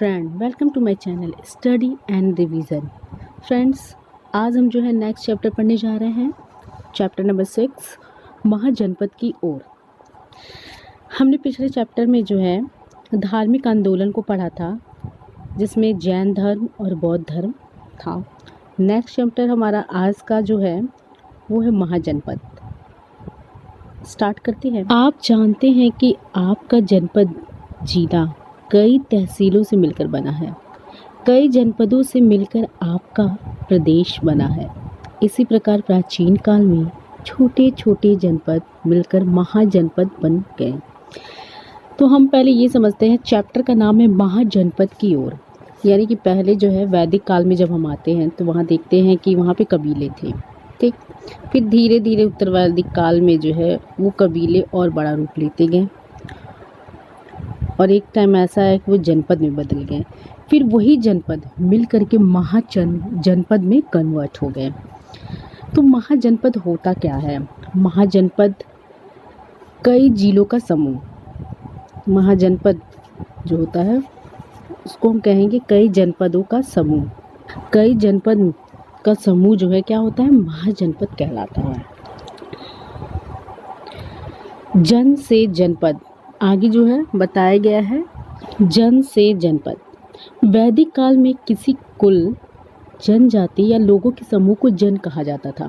Friend, welcome to my channel study and revision. Friends, आज हम जो है नेक्स्ट चैप्टर पढ़ने जा रहे हैं। चैप्टर नंबर 6, महाजनपद की ओर। हमने पिछले चैप्टर में जो है धार्मिक आंदोलन को पढ़ा था, जिसमें जैन धर्म और बौद्ध धर्म था। नेक्स्ट चैप्टर हमारा आज का जो है वो है महाजनपद। स्टार्ट करते हैं। आप जानते हैं कि आपका जनपद जिला कई तहसीलों से मिलकर बना है। कई जनपदों से मिलकर आपका प्रदेश बना है। इसी प्रकार प्राचीन काल में छोटे छोटे जनपद मिलकर महाजनपद बन गए। तो हम पहले ये समझते हैं, चैप्टर का नाम है महाजनपद की ओर। यानी कि पहले जो है वैदिक काल में जब हम आते हैं तो वहाँ देखते हैं कि वहाँ पे कबीले थे, ठीक। फिर धीरे धीरे उत्तर वैदिक काल में जो है वो कबीले और बड़ा रूप लेते गए और एक टाइम ऐसा है कि वो जनपद में बदल गए। फिर वही जनपद मिल करके जनपद में कन्वर्ट हो गए। तो महाजनपद होता क्या है? महाजनपद कई जिलों का समूह। महाजनपद जो होता है उसको हम कहेंगे कई जनपदों का समूह। कई जनपद का समूह जो है क्या होता है? महाजनपद कहलाता है। जन से जनपद, आगे जो है बताया गया है जन से जनपद। वैदिक काल में किसी कुल, जनजाति या लोगों के समूह को जन कहा जाता था।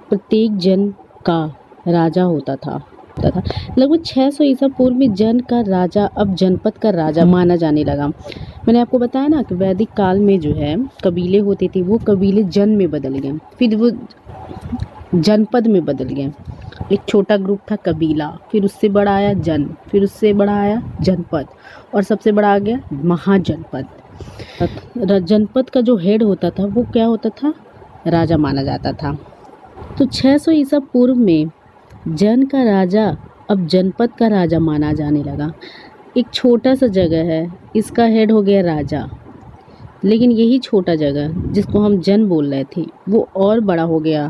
प्रत्येक जन का राजा होता था। लगभग 600 ईसा पूर्व में जन का राजा अब जनपद का राजा माना जाने लगा। मैंने आपको बताया ना कि वैदिक काल में जो है कबीले होते थे, वो कबीले जन में बदल गए, फिर वो जनपद में बदल गए। एक छोटा ग्रुप था कबीला, फिर उससे बड़ा आया जन, फिर उससे बड़ा आया जनपद और सबसे बड़ा आ गया महाजनपद। जनपद का जो हेड होता था वो क्या होता था? राजा माना जाता था। तो 600 ईसा पूर्व में जन का राजा अब जनपद का राजा माना जाने लगा। एक छोटा सा जगह है, इसका हेड हो गया राजा, लेकिन यही छोटा जगह जिसको हम जन बोल रहे थे वो और बड़ा हो गया,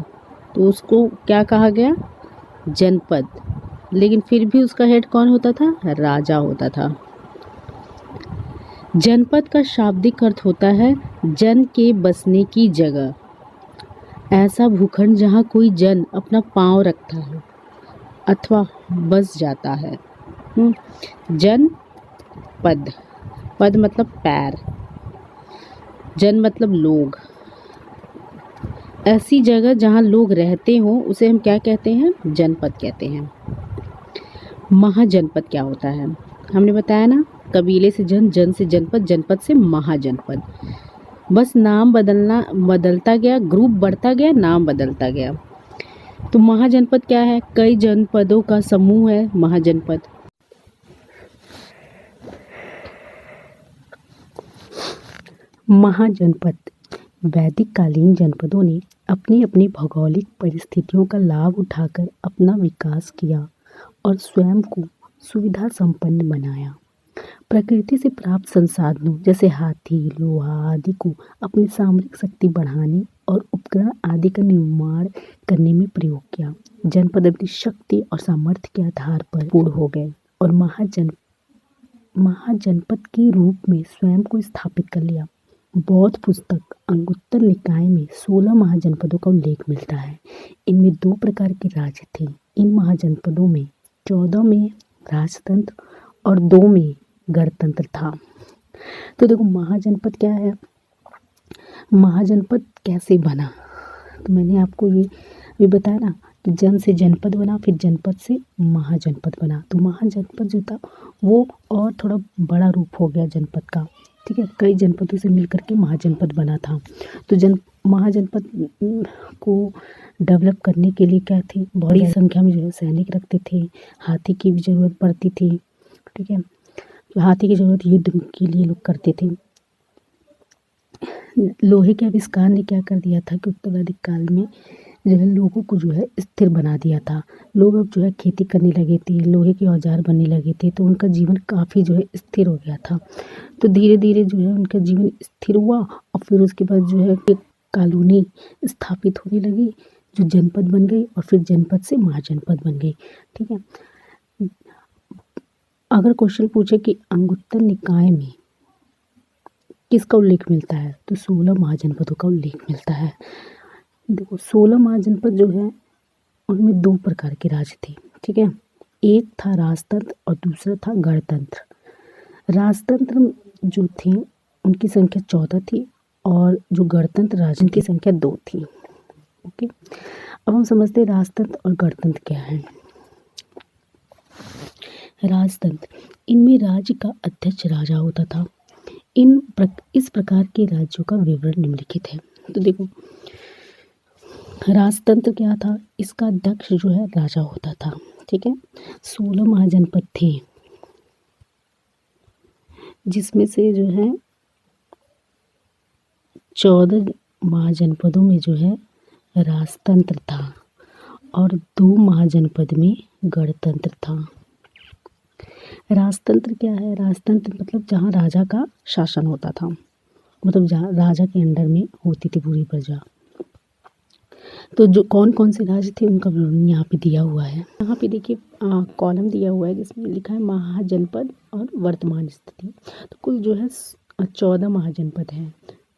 तो उसको क्या कहा गया? जनपद। लेकिन फिर भी उसका हेड कौन होता था? राजा होता था। जनपद का शाब्दिक अर्थ होता है जन के बसने की जगह। ऐसा भूखंड जहाँ कोई जन अपना पांव रखता है अथवा बस जाता है। जनपद, पद मतलब पैर, जन मतलब लोग। ऐसी जगह जहाँ लोग रहते हों उसे हम क्या कहते हैं? जनपद कहते हैं। महाजनपद क्या होता है? हमने बताया ना, कबीले से जन, जन से जनपद, जनपद से महाजनपद। बस नाम बदलता गया, ग्रुप बढ़ता गया, नाम बदलता गया। तो महाजनपद क्या है? कई जनपदों का समूह है महाजनपद। महाजनपद वैदिक कालीन जनपदों ने अपनी अपनी भौगोलिक परिस्थितियों का लाभ उठाकर अपना विकास किया और स्वयं को सुविधा संपन्न बनाया। प्रकृति से प्राप्त संसाधनों जैसे हाथी, लोहा आदि को अपनी सामरिक शक्ति बढ़ाने और उपकरण आदि का निर्माण करने में प्रयोग किया। जनपद अपनी शक्ति और सामर्थ्य के आधार पर पूर्ण हो गए और महाजनपद के रूप में स्वयं को स्थापित कर लिया। बौद्ध पुस्तक अंगुत्तर निकाय में 16 महाजनपदों का उल्लेख मिलता है। इनमें 2 प्रकार के राज्य थे। इन महाजनपदों में 14 में राजतंत्र और 2 में गणतंत्र था। तो देखो महाजनपद क्या है, महाजनपद कैसे बना? तो मैंने आपको ये बताया ना कि जन से जनपद बना, फिर जनपद से महाजनपद बना। तो महाजनपद जो था वो और थोड़ा बड़ा रूप हो गया जनपद का, ठीक है। कई जनपदों से मिलकर के महाजनपद बना था। तो महाजनपद को डेवलप करने के लिए क्या थी? बड़ी संख्या में जो है सैनिक रखते थे, हाथी की भी ज़रूरत पड़ती थी, ठीक है। तो हाथी की ज़रूरत युद्ध के लिए लोग करते थे। लोहे के आविष्कार ने क्या कर दिया था कि उत्तर वैदिक काल में जो है लोगों को जो है स्थिर बना दिया था। लोग अब जो है खेती करने लगे थे, लोहे के औजार बनने लगे थे, तो उनका जीवन काफ़ी जो है स्थिर हो गया था। तो धीरे धीरे जो है उनका जीवन स्थिर हुआ और फिर उसके बाद जो है एक कॉलोनी स्थापित होने लगी जो जनपद बन गई और फिर जनपद से महाजनपद बन गई, ठीक है। अगर क्वेश्चन पूछे कि अंगुत्तर निकाय में किसका उल्लेख मिलता है? तो 16 महाजनपदों का उल्लेख मिलता है। देखो 16 महाजनपद जो है उनमें 2 प्रकार के राज्य थे, ठीक है। एक था राजतंत्र और दूसरा था गणतंत्र। राजतंत्र जो थे उनकी संख्या 14 थी और जो गणतंत्र राज्य उनकी संख्या 2 थी। ओके, अब हम समझते हैं राजतंत्र और गणतंत्र क्या है। राजतंत्र, इनमें राज्य का अध्यक्ष राजा होता था। इस प्रकार के राज्यों का विवरण निम्नलिखित है। तो देखो राजतंत्र क्या था, इसका अध्यक्ष जो है राजा होता था, ठीक है। 16 महाजनपद थे जिसमें से जो है 14 महाजनपदों में जो है राजतंत्र था और 2 महाजनपद में गणतंत्र था। राजतंत्र क्या है? राजतंत्र मतलब जहाँ राजा का शासन होता था, मतलब जहाँ राजा के अंडर में होती थी पूरी प्रजा। तो जो कौन कौन से राज्य थे उनका विवरण यहाँ पे दिया हुआ है। यहाँ पे देखिए कॉलम दिया हुआ है जिसमें लिखा है महाजनपद और वर्तमान स्थिति। तो कुल जो है 14 महाजनपद हैं,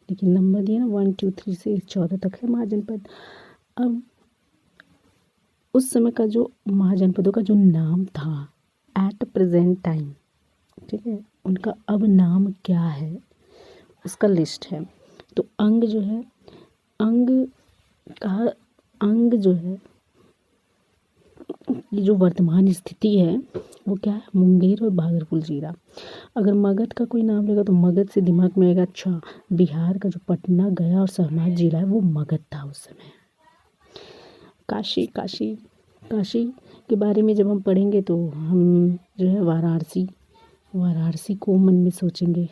लेकिन नंबर दिया ना 1 2 3 से 14 तक है महाजनपद। अब उस समय का जो महाजनपदों का जो नाम था एट प्रेजेंट टाइम, ठीक है, उनका अब नाम क्या है उसका लिस्ट है। तो अंग जो है, अंग जो है, ये जो वर्तमान स्थिति है वो क्या है? मुंगेर और भागलपुर जिला। अगर मगध का कोई नाम लेगा तो मगध से दिमाग में आएगा अच्छा बिहार का जो पटना, गया और सरनाथ जिला है वो मगध था उस समय। काशी के बारे में जब हम पढ़ेंगे तो हम जो है वाराणसी को मन में सोचेंगे।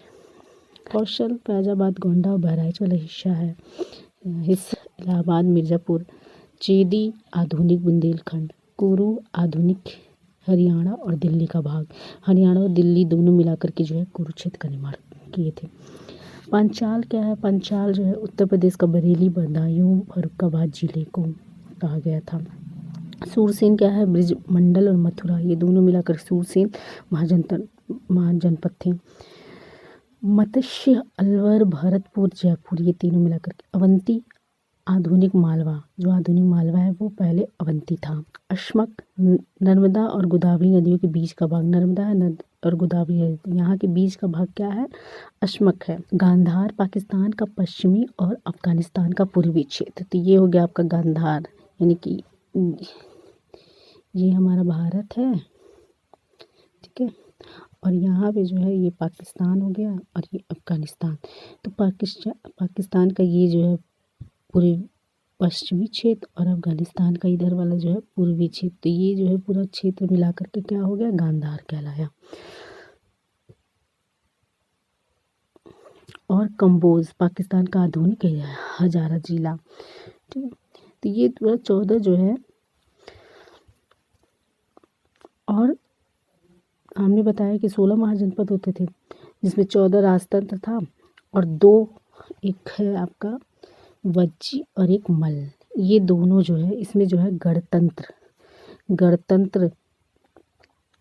कौशल, फैजाबाद, गोंडा और बहराइच वाला हिस्सा है। इलाहाबाद, मिर्ज़ापुर, चेदी आधुनिक बुंदेलखंड, कुरु आधुनिक हरियाणा और दिल्ली का भाग। हरियाणा और दिल्ली दोनों मिलाकर के जो है कुरुक्षेत्र का निर्माण किए थे। पंचाल क्या है? पंचाल जो है उत्तर प्रदेश का बरेली, बदायूं, फर्रुखाबाद जिले को कहा गया था। सूरसेन क्या है? ब्रिज मंडल और मथुरा, ये दोनों मिलाकर सूरसेन महाजनपद थे। मत्स्य, अलवर, भरतपुर, जयपुर, ये तीनों मिलाकर के अवंती आधुनिक मालवा, जो आधुनिक मालवा है वो पहले अवंती था। अश्मक, नर्मदा और गोदावरी नदियों के बीच का भाग, नर्मदा है और गोदावरी है, यहाँ के बीच का भाग क्या है? अश्मक है। गांधार, पाकिस्तान का पश्चिमी और अफगानिस्तान का पूर्वी क्षेत्र। तो ये हो गया आपका गांधार, यानी कि ये हमारा भारत है, ठीक है, और यहाँ पे जो है ये पाकिस्तान हो गया और ये अफगानिस्तान। तो पाकिस्तान का ये जो है पूरे पश्चिमी क्षेत्र और अफगानिस्तान का इधर वाला जो है पूर्वी क्षेत्र। तो ये जो है पूरा क्षेत्र मिलाकर के क्या हो गया? गांधार कहलाया। और कंबोज, पाकिस्तान का आधुनिक हजारा जिला, ठीक है। तो ये पूरा 14 जो है, और हमने बताया कि 16 महाजनपद होते थे जिसमें 14 राजतंत्र था और 2 एक है आपका वज्जी और एक मल्ल। ये दोनों जो है इसमें जो है गणतंत्र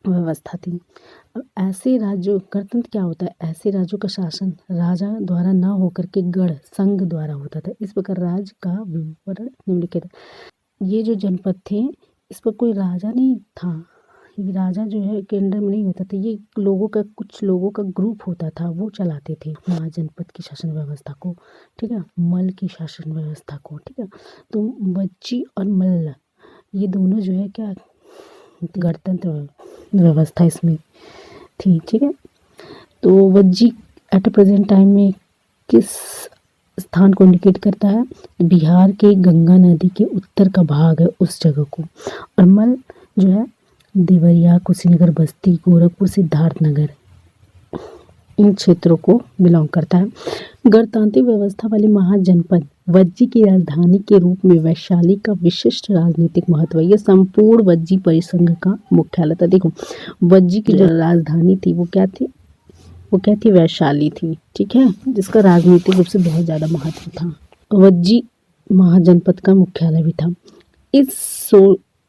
व्यवस्था थी। अब ऐसे राज्यों, गणतंत्र क्या होता है? ऐसे राज्यों का शासन राजा द्वारा न होकर के गण संघ द्वारा होता था। इस प्रकार राज्य का विवरण निम्नलिखित है। ये जो जनपद थे इस पर कोई राजा नहीं था, ये राजा जो है के अंडर में नहीं होता था, ये कुछ लोगों का ग्रुप होता था, वो चलाते थे महाजनपद की शासन व्यवस्था को, ठीक है, मल्ल की शासन व्यवस्था को, ठीक है। तो वज्जी और मल्ल ये दोनों जो है क्या गणतंत्र व्यवस्था इसमें थी, ठीक है। तो वज्जी एट प्रेजेंट टाइम में किस स्थान को इंडिकेट करता है? बिहार के गंगा नदी के उत्तर का भाग है उस जगह को। और मल्ल जो है देवरिया, कुशीनगर, बस्ती, गोरखपुर, सिद्धार्थनगर, इन क्षेत्रों को बिलोंग करता है। गणतांत्रिक व्यवस्था वाले महाजनपद वज्जी की राजधानी के रूप में वैशाली का विशिष्ट राजनीतिक महत्व है। यह संपूर्ण वज्जी परिसंघ का मुख्यालय था। देखो वज्जी की जो राजधानी थी वो क्या थी? वैशाली थी, ठीक है, जिसका राजनीतिक रूप से बहुत ज़्यादा महत्व था। वज्जी महाजनपद का मुख्यालय भी था।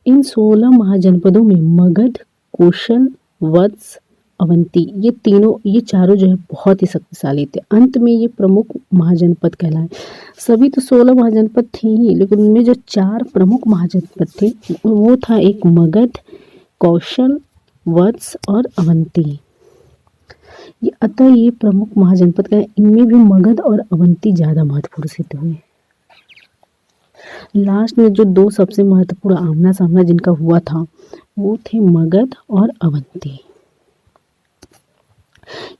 इन 16 महाजनपदों में मगध, कोशल, वत्स, अवंती, ये चारों जो है बहुत ही शक्तिशाली थे। अंत में ये प्रमुख महाजनपद कहलाए। सभी तो 16 महाजनपद थे ही, लेकिन उनमें जो 4 प्रमुख महाजनपद थे वो था एक मगध, कौशल, वत्स और अवंती। अतः ये प्रमुख महाजनपद का, इनमें भी मगध और अवंती ज्यादा महत्वपूर्ण सिद्ध हुए। लास्ट में जो 2 सबसे महत्वपूर्ण आमना सामना जिनका हुआ था वो थे मगध और अवंती।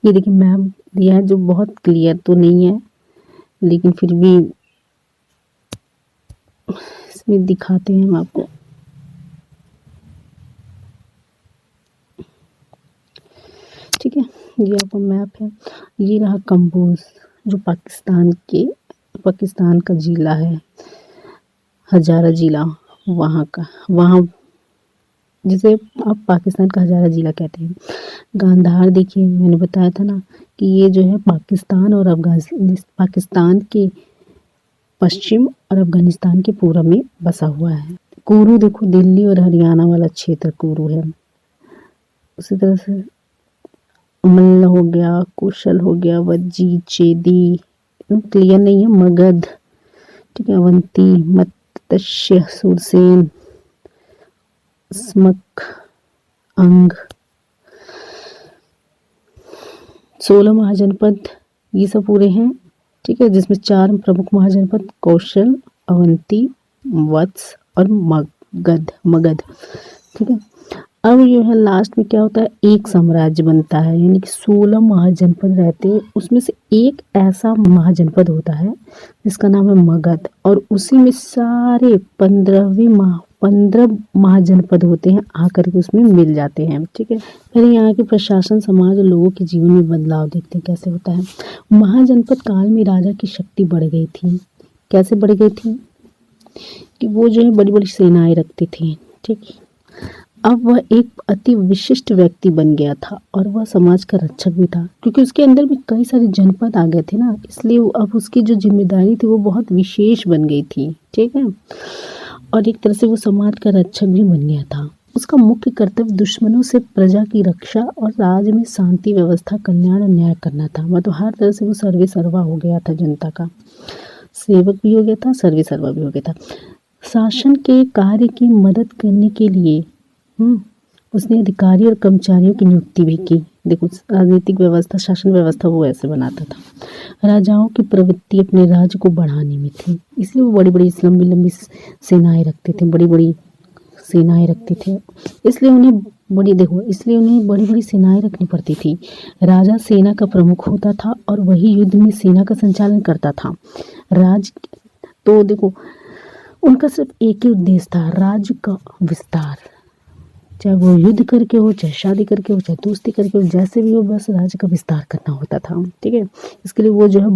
ये देखिए मैप दिया है जो बहुत क्लियर तो नहीं है, लेकिन फिर भी इसमें दिखाते हैं हम आपको। ठीक है, ये आपका मैप है। ये रहा कंबोज जो पाकिस्तान का जिला है, हजारा जिला वहाँ का, वहाँ जिसे आप पाकिस्तान का हजारा जिला कहते हैं। गांधार देखिए, मैंने बताया था ना कि ये जो है पाकिस्तान और पाकिस्तान के पश्चिम और अफगानिस्तान के पूर्व में बसा हुआ है। कुरु देखो, दिल्ली और हरियाणा वाला क्षेत्र कुरु है। उसी तरह से मल्ल हो गया, कुशल हो गया, वज्जी, चेदी क्लियर नहीं है, मगध, ठीक है, अवंती, मत्स्य, सुरसेन, स्मक, अंग, 16 महाजनपद ये सब पूरे हैं। ठीक है, जिसमें 4 प्रमुख महाजनपद कौशल, अवंती, वत्स और मगध। ठीक है, अब जो है लास्ट में क्या होता है, एक साम्राज्य बनता है, यानी कि 16 महाजनपद रहते हैं, उसमें से एक ऐसा महाजनपद होता है जिसका नाम है मगध, और उसी में सारे 15 महाजनपद होते हैं, आकर के उसमें मिल जाते हैं। ठीक है, फिर यहाँ के प्रशासन, समाज और लोगों के जीवन में बदलाव देखते हैं कैसे होता है। महाजनपद काल में राजा की शक्ति बढ़ गई थी। कैसे बढ़ गई थी कि वो जो है बड़ी बड़ी सेनाएं रखते थे। ठीक, अब वह एक अति विशिष्ट व्यक्ति बन गया था और वह समाज का रक्षक भी था, क्योंकि उसके अंदर भी कई सारे जनपद आ गए थे ना, इसलिए अब उसकी जो जिम्मेदारी थी वो बहुत विशेष बन गई थी। ठीक है, और एक तरह से वो समाज का रक्षक भी बन गया था। उसका मुख्य कर्तव्य दुश्मनों से प्रजा की रक्षा और राज्य में शांति व्यवस्था, कल्याण और न्याय करना था। मतलब हर तरह से वो सर्वे सर्वा हो गया था, जनता का सेवक भी हो गया था, सर्वे सर्वा भी हो गया था। शासन के कार्य की मदद करने के लिए उसने अधिकारी और कर्मचारियों की नियुक्ति भी की। देखो, राजनीतिक व्यवस्था, शासन व्यवस्था वो ऐसे बनाता था। राजाओं की प्रवृत्ति अपने राज्य को बढ़ाने में थी, इसलिए वो बड़ी बड़ी लंबी लंबी सेनाएं रखते थे, बड़ी बड़ी सेनाएं रखते थे, इसलिए उन्हें बड़ी बड़ी सेनाएं रखनी पड़ती थी। राजा सेना का प्रमुख होता था और वही युद्ध में सेना का संचालन करता था। तो देखो, उनका सिर्फ एक ही उद्देश्य था, राज्य का विस्तार। चाहे वो युद्ध करके हो, चाहे शादी करके हो, चाहे दोस्ती करके हो, जैसे भी हो, बस राज्य का विस्तार करना होता था। ठीक है, इसके लिए वो जो है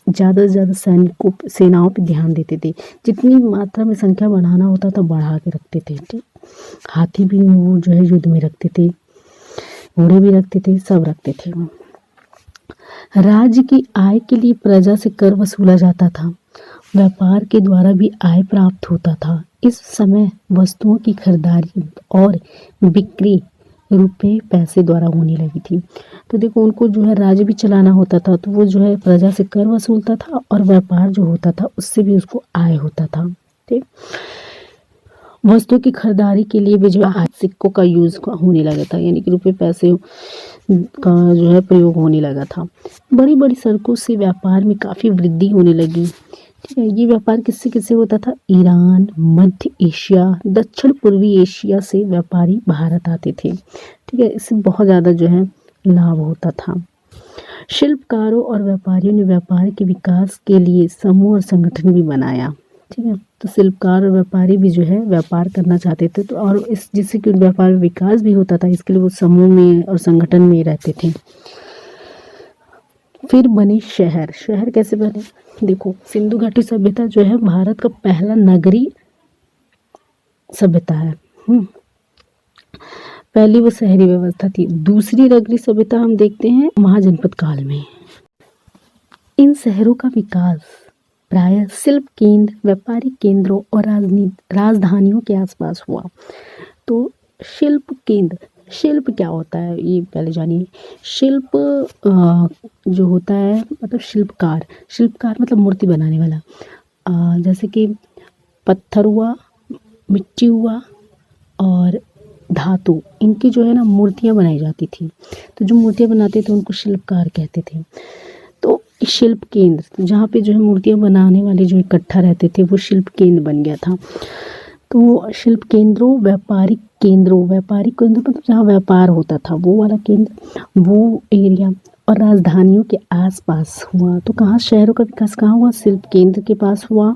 ज़्यादा से ज़्यादा सेनाओं पे ध्यान देते थे। जितनी मात्रा में संख्या बढ़ाना होता था बढ़ा के रखते थे। ठीक, हाथी भी वो जो है युद्ध में रखते थे, घोड़े भी रखते थे, सब रखते थे। राज्य की आय के लिए प्रजा से कर वसूला जाता था। व्यापार के द्वारा भी आय प्राप्त होता था। इस समय वस्तुओं की खरीदारी और बिक्री रुपए पैसे द्वारा होने लगी थी। तो देखो, उनको जो है राज्य भी चलाना होता था, तो वो जो है प्रजा से कर वसूलता था और व्यापार जो होता था उससे भी उसको आय होता था। ठीक, वस्तुओं की खरीदारी के लिए भी जो है सिक्कों का यूज होने लगा था, यानी कि रुपए पैसे का जो है प्रयोग होने लगा था। बड़ी बड़ी सड़कों से व्यापार में काफ़ी वृद्धि होने लगी। ठीक है, ये व्यापार किससे किससे होता था, ईरान, मध्य एशिया, दक्षिण पूर्वी एशिया से व्यापारी भारत आते थे। ठीक है, इससे बहुत ज़्यादा जो है लाभ होता था। शिल्पकारों और व्यापारियों ने व्यापार के विकास के लिए समूह और संगठन भी बनाया। ठीक है, तो शिल्पकार और व्यापारी भी जो है व्यापार करना चाहते थे, तो और इस जिससे कि व्यापार में विकास भी होता था, इसके लिए वो समूह में और संगठन में रहते थे। फिर बने शहर कैसे बने, देखो, सिंधु घाटी सभ्यता जो है भारत का पहला नगरीय सभ्यता है। पहली वो शहरी व्यवस्था थी। दूसरी नगरीय सभ्यता हम देखते हैं महाजनपद काल में। इन शहरों का विकास प्रायः शिल्प केंद्र, व्यापारिक केंद्रों और राजधानियों के आसपास हुआ। तो शिल्प केंद्र शिल्प क्या होता है ये पहले जानिए। शिल्प जो होता है मतलब शिल्पकार, शिल्पकार मतलब मूर्ति बनाने वाला। जैसे कि पत्थर हुआ, मिट्टी हुआ और धातु, इनकी जो है ना मूर्तियाँ बनाई जाती थी। तो जो मूर्तियाँ बनाते थे उनको शिल्पकार कहते थे। तो शिल्प केंद्र जहाँ पे जो है मूर्तियाँ बनाने वाले जो इकट्ठा रहते थे वो शिल्प केंद्र बन गया था। तो शिल्प केंद्रों, व्यापारिक केंद्र मतलब जहाँ व्यापार होता था वो वाला केंद्र, वो एरिया। और राजधानियों के आसपास हुआ। तो कहाँ शहरों का विकास कहाँ हुआ? शिल्प केंद्र के पास हुआ,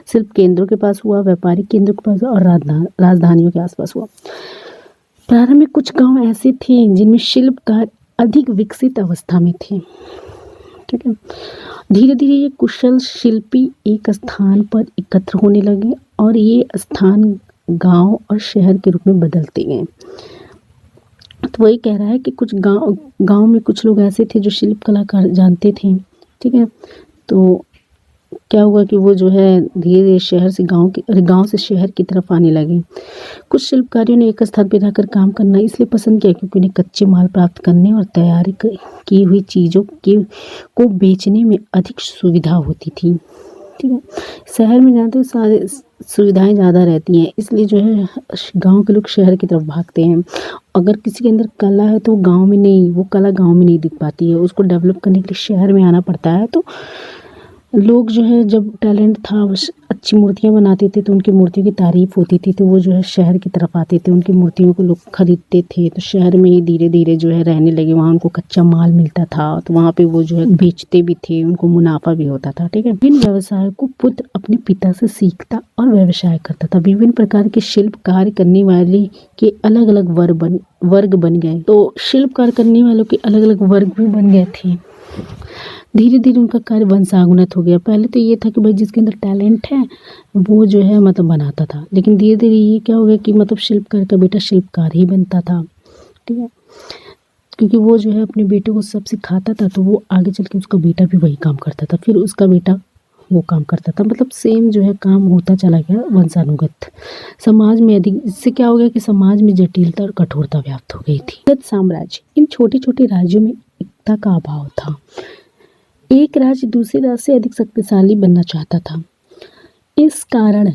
शिल्प केंद्रों के पास हुआ, व्यापारिक केंद्रों के पास हुआ और राजधानियों के आसपास हुआ। प्रारंभिक कुछ गांव ऐसे थे जिनमें शिल्पकार अधिक विकसित अवस्था में थे। ठीक है। धीरे धीरे ये कुशल शिल्पी एक स्थान पर एकत्र होने लगे और ये स्थान गांव और शहर के रूप में बदलते गए। तो वही कह रहा है कि कुछ गांव में कुछ लोग ऐसे थे जो शिल्प कला कर जानते थे। ठीक है। तो क्या हुआ कि वो जो है धीरे धीरे शहर से गांव से शहर की तरफ आने लगे। कुछ शिल्पकारियों ने एक स्थान पर रहकर काम करना इसलिए पसंद किया क्योंकि उन्हें कच्चे माल प्राप्त करने और तैयारी की हुई चीज़ों को बेचने में अधिक सुविधा होती थी। ठीक है। शहर में जानते हो सारे सुविधाएं ज़्यादा रहती हैं, इसलिए जो है गांव के लोग शहर की तरफ भागते हैं। अगर किसी के अंदर कला है तो वो कला गांव में नहीं दिख पाती है, उसको डेवलप करने के लिए शहर में आना पड़ता है। तो लोग जो है जब टैलेंट था अच्छी मूर्तियाँ बनाते थे तो उनकी मूर्तियों की तारीफ होती थी, तो वो जो है शहर की तरफ आते थे, उनकी मूर्तियों को लोग खरीदते थे। तो शहर में ही धीरे धीरे जो है रहने लगे, वहाँ उनको कच्चा माल मिलता था तो वहाँ पे वो जो है बेचते भी थे, उनको मुनाफा भी होता था। ठीक है। इन व्यवसाय को पुत्र अपने पिता से सीखता और व्यवसाय करता था। विभिन्न प्रकार के शिल्प कार्य करने वाले के अलग अलग वर्ग बन गए। तो शिल्प कार्य करने वालों के अलग अलग वर्ग भी बन गए थे। धीरे धीरे उनका कार्य वंशानुगत हो गया। पहले तो ये था कि भाई जिसके अंदर टैलेंट है वो जो है मतलब बनाता था, लेकिन धीरे धीरे ये क्या हो गया कि मतलब शिल्पकार का बेटा शिल्पकार ही बनता था। ठीक है। क्योंकि वो जो है अपने बेटे को सब सिखाता था तो वो आगे चल के उसका बेटा भी वही काम करता था, फिर उसका बेटा वो काम करता था, मतलब सेम जो है काम होता चला गया वंशानुगत। समाज में अधिक इससे क्या हो गया कि समाज में जटिलता और कठोरता व्याप्त हो गई थी। साम्राज्य, इन छोटे छोटे राज्यों में एकता का अभाव था। एक राज्य दूसरे राज्य से अधिक शक्तिशाली बनना चाहता था, इस कारण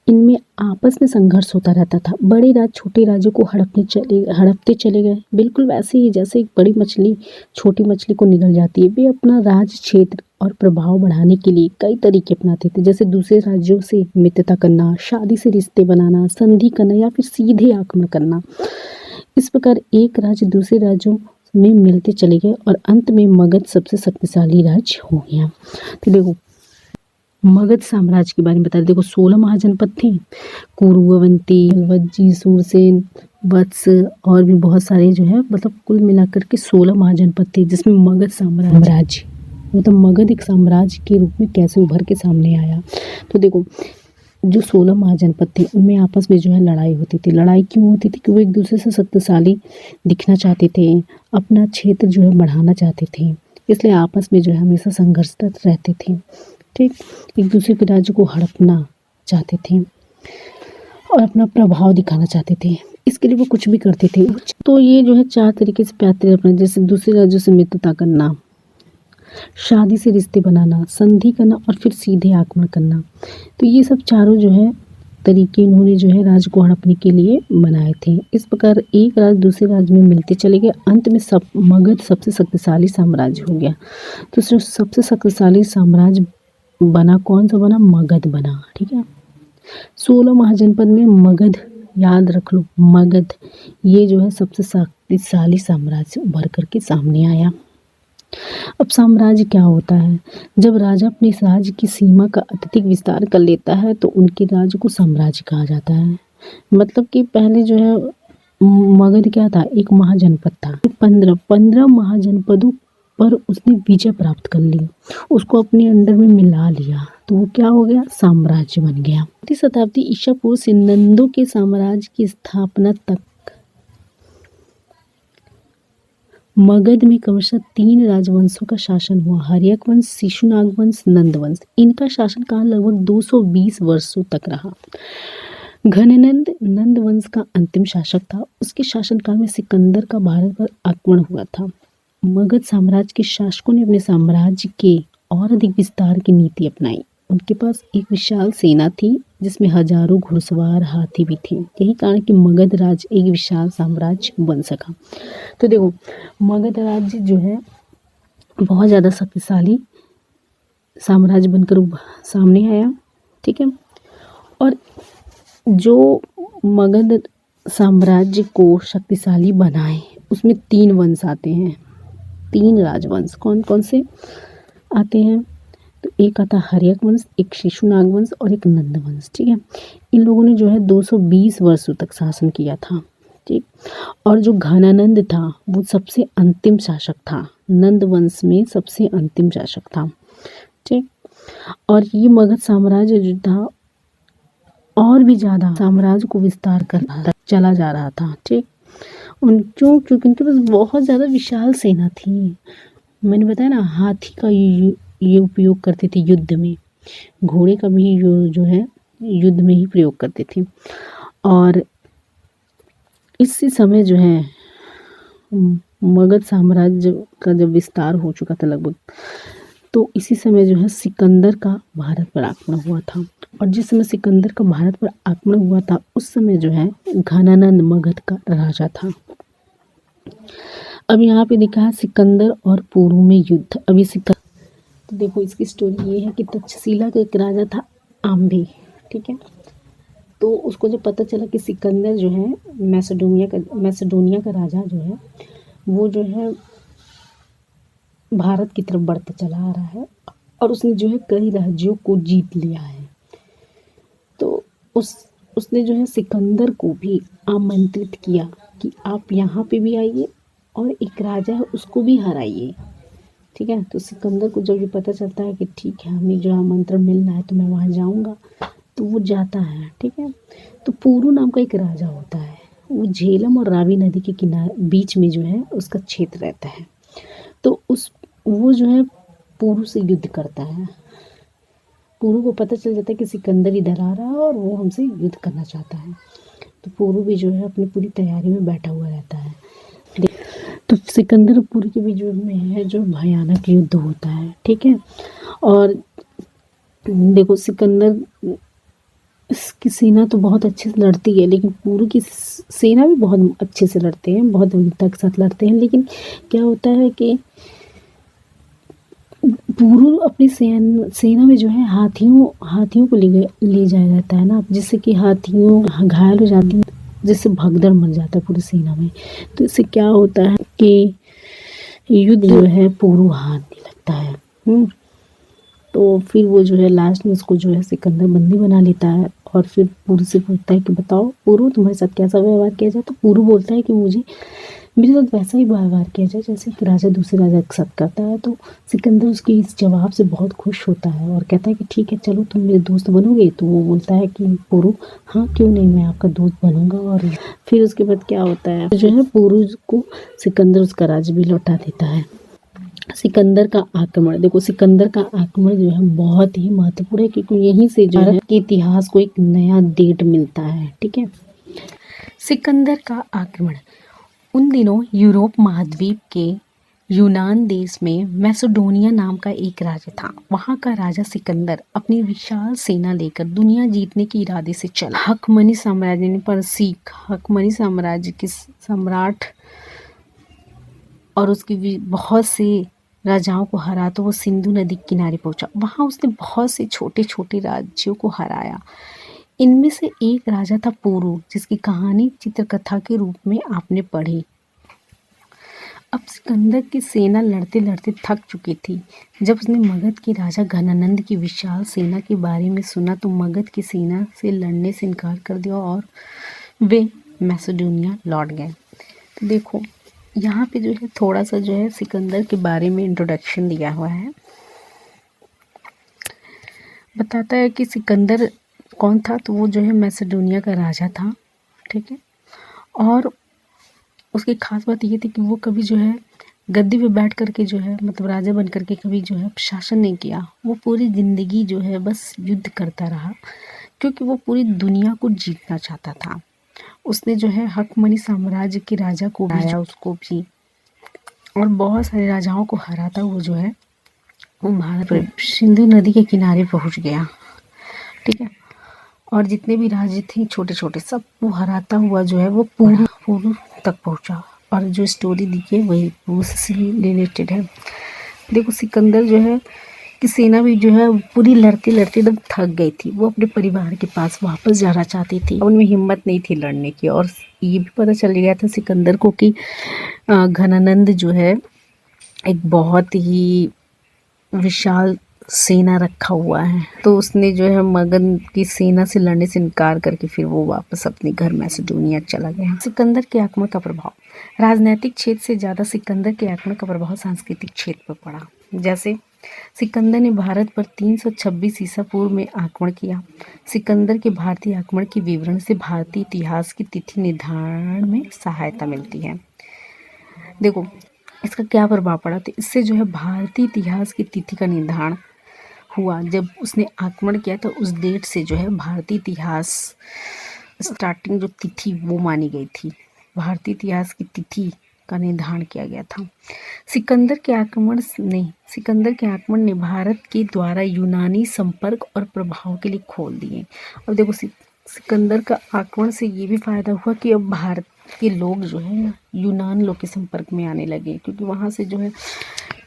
इनमें आपस में संघर्ष होता रहता था। बड़े राज्य छोटे राज्यों को हड़पते चले गए, बिल्कुल वैसे ही जैसे एक बड़ी मछली छोटी मछली को निगल जाती है। वे अपना राज्य क्षेत्र और प्रभाव बढ़ाने के लिए कई तरीके अपनाते थे, जैसे दूसरे राज्यों से मित्रता करना, शादी से रिश्ते बनाना, संधि करना या फिर सीधे आक्रमण करना। इस प्रकार एक राज्य दूसरे राज्यों में मिलते चले गए और अंत में मगध सबसे शक्तिशाली राज्य हो गया। तो देखो मगध साम्राज्य के बारे में बता रहे। देखो 16 महाजनपद थे, कुरु, अवंती, वज्जी, सूरसेन, वत्स और भी बहुत सारे जो है मतलब कुल मिलाकर के 16 महाजनपद थे, जिसमें मगध साम्राज्य मतलब मगध एक साम्राज्य के रूप में कैसे उभर के सामने आया। तो देखो जो 16 महाजनपद थे उनमें आपस में जो है लड़ाई होती थी। लड़ाई क्यों होती थी कि वो एक दूसरे से शक्तिशाली दिखना चाहते थे, अपना क्षेत्र जो है बढ़ाना चाहते थे, इसलिए आपस में जो है हमेशा संघर्षरत रहते थे। ठीक। एक दूसरे के राज्य को हड़पना चाहते थे और अपना प्रभाव दिखाना चाहते थे, इसके लिए वो कुछ भी करते थे। तो ये जो है 4 तरीके से पैतरे अपने, जैसे दूसरे राज्यों से मित्रता करना, शादी से रिश्ते बनाना, संधि करना और फिर सीधे आक्रमण करना। तो ये सब चारों जो है तरीके इन्होंने जो है राज्य को हड़पने के लिए बनाए थे। इस प्रकार एक राज्य दूसरे राज्य में मिलते चले गए, अंत में मगध सबसे शक्तिशाली साम्राज्य हो गया। तो सबसे शक्तिशाली साम्राज्य बना कौन सा बना? मगध बना। ठीक है। 16 महाजनपद में मगध, याद रख लो मगध, ये जो है सबसे शक्तिशाली साम्राज्य उभर करके सामने आया। अब साम्राज्य क्या होता है? जब राजा अपने राज्य की सीमा का अत्यधिक विस्तार कर लेता है तो उनके राज्य को साम्राज्य कहा जाता है। मतलब कि पहले जो है मगध क्या था? एक महाजनपद था। 15 महाजनपदों पर उसने विजय प्राप्त कर ली, उसको अपने अंडर में मिला लिया, तो वो क्या हो गया? साम्राज्य बन गया। 4वीं शताब्दी ईसा पूर्व से नंदों के साम्राज्य की स्थापना तक मगध में क्रमशः 3 राजवंशों का शासन हुआ, हर्यक वंश, शिशुनाग वंश, नंद वंश। इनका शासनकाल लगभग 220 वर्षों तक रहा। घननंद नंद वंश का अंतिम शासक था। उसके शासनकाल में सिकंदर का भारत पर आक्रमण हुआ था। मगध साम्राज्य के शासकों ने अपने साम्राज्य के और अधिक विस्तार की नीति अपनाई। उनके पास एक विशाल सेना थी जिसमें हजारों घुड़सवार हाथी भी थे। यही कारण कि मगध राज्य एक विशाल साम्राज्य बन सका। तो देखो, मगध राज्य जो है बहुत ज़्यादा शक्तिशाली साम्राज्य बनकर सामने आया। ठीक है, और जो मगध साम्राज्य को शक्तिशाली बनाए उसमें 3 वंश आते हैं, 3 राजवंश। कौन कौन से आते हैं? तो एक आता है हर्यक वंश, एक शिशुनाग वंश और एक नंद वंश। ठीक है, इन लोगों ने जो है 220 वर्षों तक शासन किया था। ठीक, और जो घनानंद था वो सबसे अंतिम शासक था, नंद वंश में सबसे अंतिम शासक था। ठीक, और ये मगध साम्राज्य जो था और भी ज़्यादा साम्राज्य को विस्तार कर चला जा रहा था। ठीक, क्योंकि उनके पास बहुत ज़्यादा विशाल सेना थी। मैंने बताया ना, हाथी का ये उपयोग करते थे युद्ध में, घोड़े का भी जो है युद्ध में ही प्रयोग करते थे। और इसी समय जो है मगध साम्राज्य का जब विस्तार हो चुका था लगभग, तो इसी समय जो है सिकंदर का भारत पर आक्रमण हुआ था। और जिस समय सिकंदर का भारत पर आक्रमण हुआ था उस समय जो है घनानंद मगध का राजा था। अब यहाँ पे दिखा है सिकंदर और पुरु में युद्ध। अब ये तो देखो, इसकी स्टोरी ये है कि तक्षशिला का एक राजा था आम्बे। ठीक है, तो उसको जब पता चला कि सिकंदर जो है मैसेडोनिया का राजा जो है वो जो है भारत की तरफ बढ़ता चला आ रहा है और उसने जो है कई राज्यों को जीत लिया है, तो उसने जो है सिकंदर को भी आमंत्रित किया कि आप यहाँ पे भी आइए और एक राजा है उसको भी हराइए। ठीक है, तो सिकंदर को जब ये पता चलता है कि ठीक है हमें जो आमंत्रण मिल रहा है तो मैं वहाँ जाऊँगा, तो वो जाता है। ठीक है, तो पुरु नाम का एक राजा होता है, वो झेलम और रावी नदी के किनारे बीच में जो है उसका क्षेत्र रहता है। तो वो जो है पुरु से युद्ध करता है। पुरु को पता चल जाता है कि सिकंदर इधर आ रहा है और वो हमसे युद्ध करना चाहता है, तो पुरु भी जो है अपनी पूरी तैयारी में बैठा हुआ रहता है। तो सिकंदर और पुरु के बीच में है जो भयानक युद्ध होता है। ठीक है, और देखो सिकंदर इसकी सेना तो बहुत अच्छे से लड़ती है, लेकिन पुरु की सेना भी बहुत अच्छे से लड़ते हैं, बहुत वीरता के साथ लड़ते हैं। लेकिन क्या होता है कि पुरु अपनी सेना में जो है हाथियों को ले जाया जाता है ना, जिससे कि हाथियों घायल हो जाती हैं, जिससे भगदड़ मच जाता है पूरी सेना में। तो इससे क्या होता है कि युद्ध जो है पुरु हारने लगता है। तो फिर वो जो है लास्ट में उसको जो है सिकंदर बंदी बना लेता है और फिर पुरु से पूछता है कि बताओ पुरु तुम्हारे साथ कैसा व्यवहार किया जाए। तो पुरु बोलता है कि मेरे साथ वैसा ही व्यवहार किया जाए जैसे कि राजा दूसरे राजा के साथ करता है। तो सिकंदर उसके इस जवाब से बहुत खुश होता है और कहता है कि ठीक है चलो तुम मेरे दोस्त बनोगे। तो वो बोलता है कि पुरु हाँ क्यों नहीं, मैं आपका दोस्त बनूंगा। और फिर उसके बाद क्या होता है जो है पुरु को सिकंदर उसका राज्य भी लौटा देता है। सिकंदर का आक्रमण, देखो सिकंदर का आक्रमण जो है बहुत ही महत्वपूर्ण है क्योंकि यहीं से जो भारत के इतिहास को एक नया डेट मिलता है। ठीक है, सिकंदर का आक्रमण उन दिनों यूरोप महाद्वीप के यूनान देश में मैसेडोनिया नाम का एक राज्य था। वहाँ का राजा सिकंदर अपनी विशाल सेना लेकर दुनिया जीतने के इरादे से चला। हकमनी साम्राज्य ने परसिक हकमनी साम्राज्य के सम्राट और उसकी बहुत से राजाओं को हरा तो वो सिंधु नदी के किनारे पहुंचा। वहाँ उसने बहुत से छोटे छोटे राज्यों को हराया। इनमें से एक राजा था पुरु, जिसकी कहानी चित्रकथा के रूप में आपने पढ़ी। अब सिकंदर की सेना लड़ते लड़ते थक चुकी थी। जब उसने मगध के राजा घनानंद की विशाल सेना के बारे में सुना तो मगध की सेना से लड़ने से इनकार कर दिया और वे मैसेडोनिया लौट गए। तो देखो यहाँ पे जो है थोड़ा सा जो है सिकंदर के बारे में इंट्रोडक्शन दिया हुआ है। बताता है कि सिकंदर कौन था, तो वो जो है मैसेडोनिया का राजा था। ठीक है, और उसकी खास बात ये थी कि वो कभी जो है गद्दी पे बैठ करके जो है मतलब राजा बन करके कभी जो है शासन नहीं किया। वो पूरी ज़िंदगी जो है बस युद्ध करता रहा क्योंकि वो पूरी दुनिया को जीतना चाहता था। उसने जो है हकमनी साम्राज्य के राजा को भी हराया, उसको भी, और बहुत सारे राजाओं को हराता हुआ जो है वो भारत सिंधु नदी के किनारे पहुंच गया। ठीक है, और जितने भी राज्य थे छोटे छोटे सब वो हराता हुआ जो है वो पूर्व तक पहुंचा। और जो स्टोरी दी है वही उससे रिलेटेड है। देखो सिकंदर जो है कि सेना भी जो है पूरी लड़ते लड़ते एकदम थक गई थी। वो अपने परिवार के पास वापस जाना चाहती थी, उनमें हिम्मत नहीं थी लड़ने की। और ये भी पता चल गया था सिकंदर को कि घनानंद जो है एक बहुत ही विशाल सेना रखा हुआ है। तो उसने जो है मगध की सेना से लड़ने से इनकार करके फिर वो वापस अपने घर मैसेडोनिया चला गया। सिकंदर के आक्रमण का प्रभाव, राजनीतिक क्षेत्र से ज़्यादा सिकंदर के आक्रमण का प्रभाव सांस्कृतिक क्षेत्र पर पड़ा। जैसे सिकंदर ने भारत पर 326 ईसा पूर्व में आक्रमण किया। सिकंदर के भारतीय आक्रमण के विवरण से भारतीय इतिहास की तिथि निर्धारण में सहायता मिलती है। देखो इसका क्या प्रभाव पड़ा, तो इससे जो है भारतीय इतिहास की तिथि का निर्धारण हुआ। जब उसने आक्रमण किया तो उस डेट से जो है भारतीय इतिहास स्टार्टिंग जो तिथि वो मानी गई थी। भारतीय इतिहास की तिथि का निर्धारण किया गया था। सिकंदर के आक्रमण ने भारत के द्वारा यूनानी संपर्क और प्रभाव के लिए खोल दिए। अब देखो सिकंदर का आक्रमण से ये भी फायदा हुआ कि अब भारत के लोग जो है ना यूनान लोग के संपर्क में आने लगे, क्योंकि वहाँ से जो है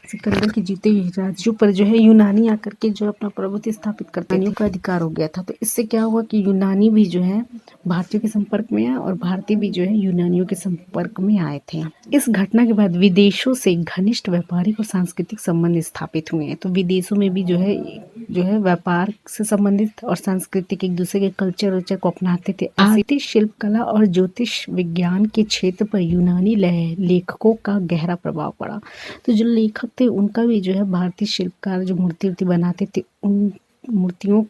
सिकंदर के जीते हुए राज्यों पर जो है यूनानी आकर के जो अपना प्रभुत्व स्थापित करते यूनानियों का अधिकार हो गया था। तो इससे क्या हुआ कि यूनानी भी जो है भारतीयों के संपर्क में आए और भारतीय भी जो है यूनानियों के संपर्क में आए थे। इस घटना के बाद विदेशों से घनिष्ठ व्यापारिक और सांस्कृतिक संबंध स्थापित हुए हैं। तो विदेशों में भी जो है व्यापार से संबंधित और सांस्कृतिक एक दूसरे के कल्चर को अपनाते थे। भारतीय शिल्पकला और ज्योतिष विज्ञान के क्षेत्र पर यूनानी लेखकों का गहरा प्रभाव पड़ा। तो जो लेखक थे उनका भी जो है भारतीय शिल्पकार जो मूर्ति बनाते थे उन मूर्तियों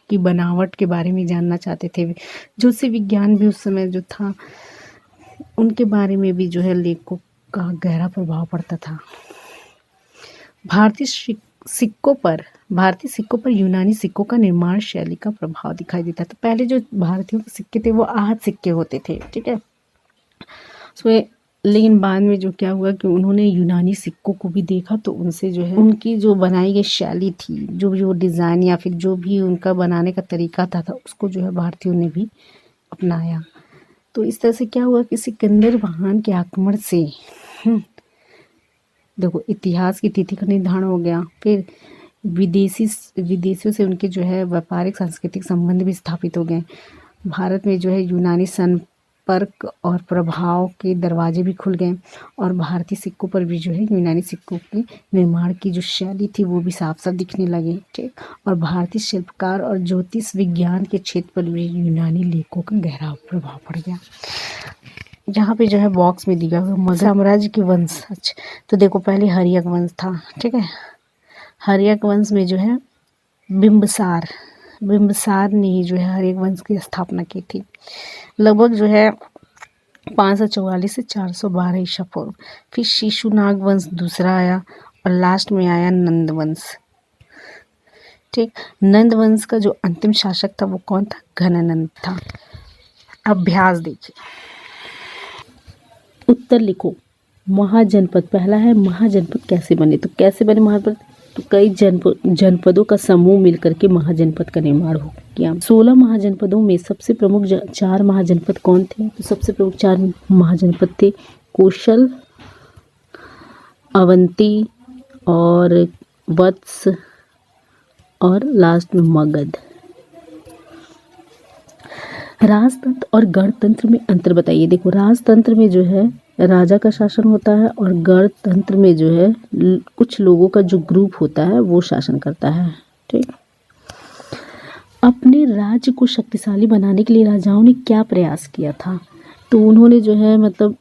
की बनावट के बारे में जानना चाहते थे। ज्योतिष विज्ञान भी उस समय जो था उनके बारे में भी जो है लेखकों का गहरा प्रभाव पड़ता था। भारतीय सिक्कों पर यूनानी सिक्कों का निर्माण शैली का प्रभाव दिखाई देता था। पहले जो भारतीयों के सिक्के थे वो आहत सिक्के होते थे, ठीक है, उसमें लेकिन बाद में जो क्या हुआ कि उन्होंने यूनानी सिक्कों को भी देखा तो उनसे जो है उनकी जो बनाई गई शैली थी, जो डिज़ाइन या फिर जो भी उनका बनाने का तरीका था उसको जो है भारतीयों ने भी अपनाया। तो इस तरह से क्या हुआ कि सिकंदर महान के आक्रमण से देखो इतिहास की तिथि का निर्धारण हो गया। फिर विदेशियों से उनके जो है व्यापारिक सांस्कृतिक संबंध भी स्थापित हो गए। भारत में जो है यूनानी संपर्क और प्रभाव के दरवाजे भी खुल गए और भारतीय सिक्कों पर भी जो है यूनानी सिक्कों के निर्माण की जो शैली थी वो भी साफ साफ दिखने लगी, ठीक। और भारतीय शिल्पकार और ज्योतिष विज्ञान के क्षेत्र पर भी यूनानी लेखों का गहरा प्रभाव पड़ गया। यहाँ पे जो है बॉक्स में दिया हुआ मगध साम्राज्य के वंश। तो देखो पहले हर्यक वंश था, ठीक है। हर्यक वंश में जो है बिंबिसार ने ही जो है हर्यक वंश की स्थापना की थी। लगभग जो है 544 से 412 ईसा पूर्व। फिर शिशुनाग वंश दूसरा आया और लास्ट में आया नंद वंश, ठीक। नंद वंश का जो अंतिम शासक था वो कौन था? घनानंद था। अभ्यास देखिए, उत्तर लिखो। महाजनपद पहला है, महाजनपद कैसे बने? तो कैसे बने महाजनपद? तो कई जनपदों का समूह मिलकर के महाजनपद का निर्माण हो किया। 16 महाजनपदों में सबसे प्रमुख 4 महाजनपद कौन थे? तो सबसे प्रमुख 4 महाजनपद थे कौशल, अवंती और वत्स और लास्ट में मगध। राजतंत्र और गणतंत्र में अंतर बताइए। देखो राजतंत्र में जो है राजा का शासन होता है और गणतंत्र में जो है कुछ लोगों का जो ग्रुप होता है वो शासन करता है, ठीक। अपने राज्य को शक्तिशाली बनाने के लिए राजाओं ने क्या प्रयास किया था? तो उन्होंने जो है मतलब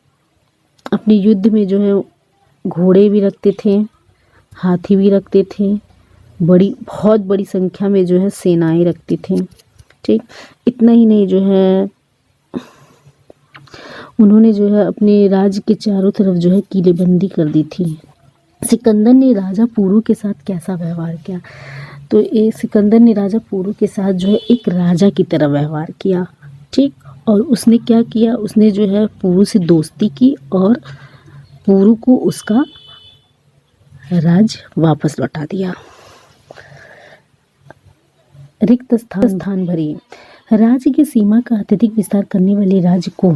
अपने युद्ध में जो है घोड़े भी रखते थे, हाथी भी रखते थे, बहुत बड़ी संख्या में जो है सेनाएं रखते थे, ठीक। इतना ही नहीं जो है उन्होंने जो है अपने राज्य के चारों तरफ जो है किलेबंदी कर दी थी। सिकंदर ने राजा पुरु के साथ कैसा व्यवहार किया? तो ये सिकंदर ने राजा पुरु के साथ जो है एक राजा की तरह व्यवहार किया, ठीक। और उसने क्या किया, उसने जो है पुरु से दोस्ती की और पुरु को उसका राज वापस लौटा दिया। रिक्त स्थान भरी। राज्य की सीमा का अत्यधिक विस्तार करने वाले राज्य को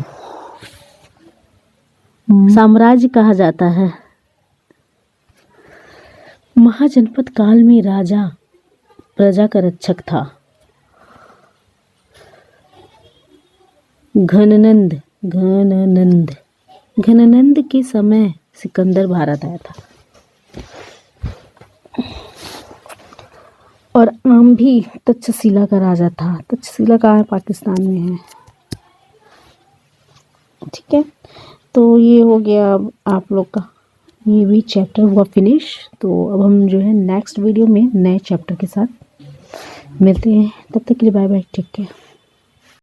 साम्राज्य कहा जाता है। महाजनपद काल में राजा प्रजा का रक्षक था। घननंद के समय सिकंदर भारत आया था। और आम भी तक्षशिला का राजा था। तक्षशिला कहाँ है? पाकिस्तान में है, ठीक है। तो ये हो गया अब आप लोग का ये भी चैप्टर हुआ फिनिश। तो अब हम जो है नेक्स्ट वीडियो में नए चैप्टर के साथ मिलते हैं। तब तक के लिए बाय बाय, टेक केयर।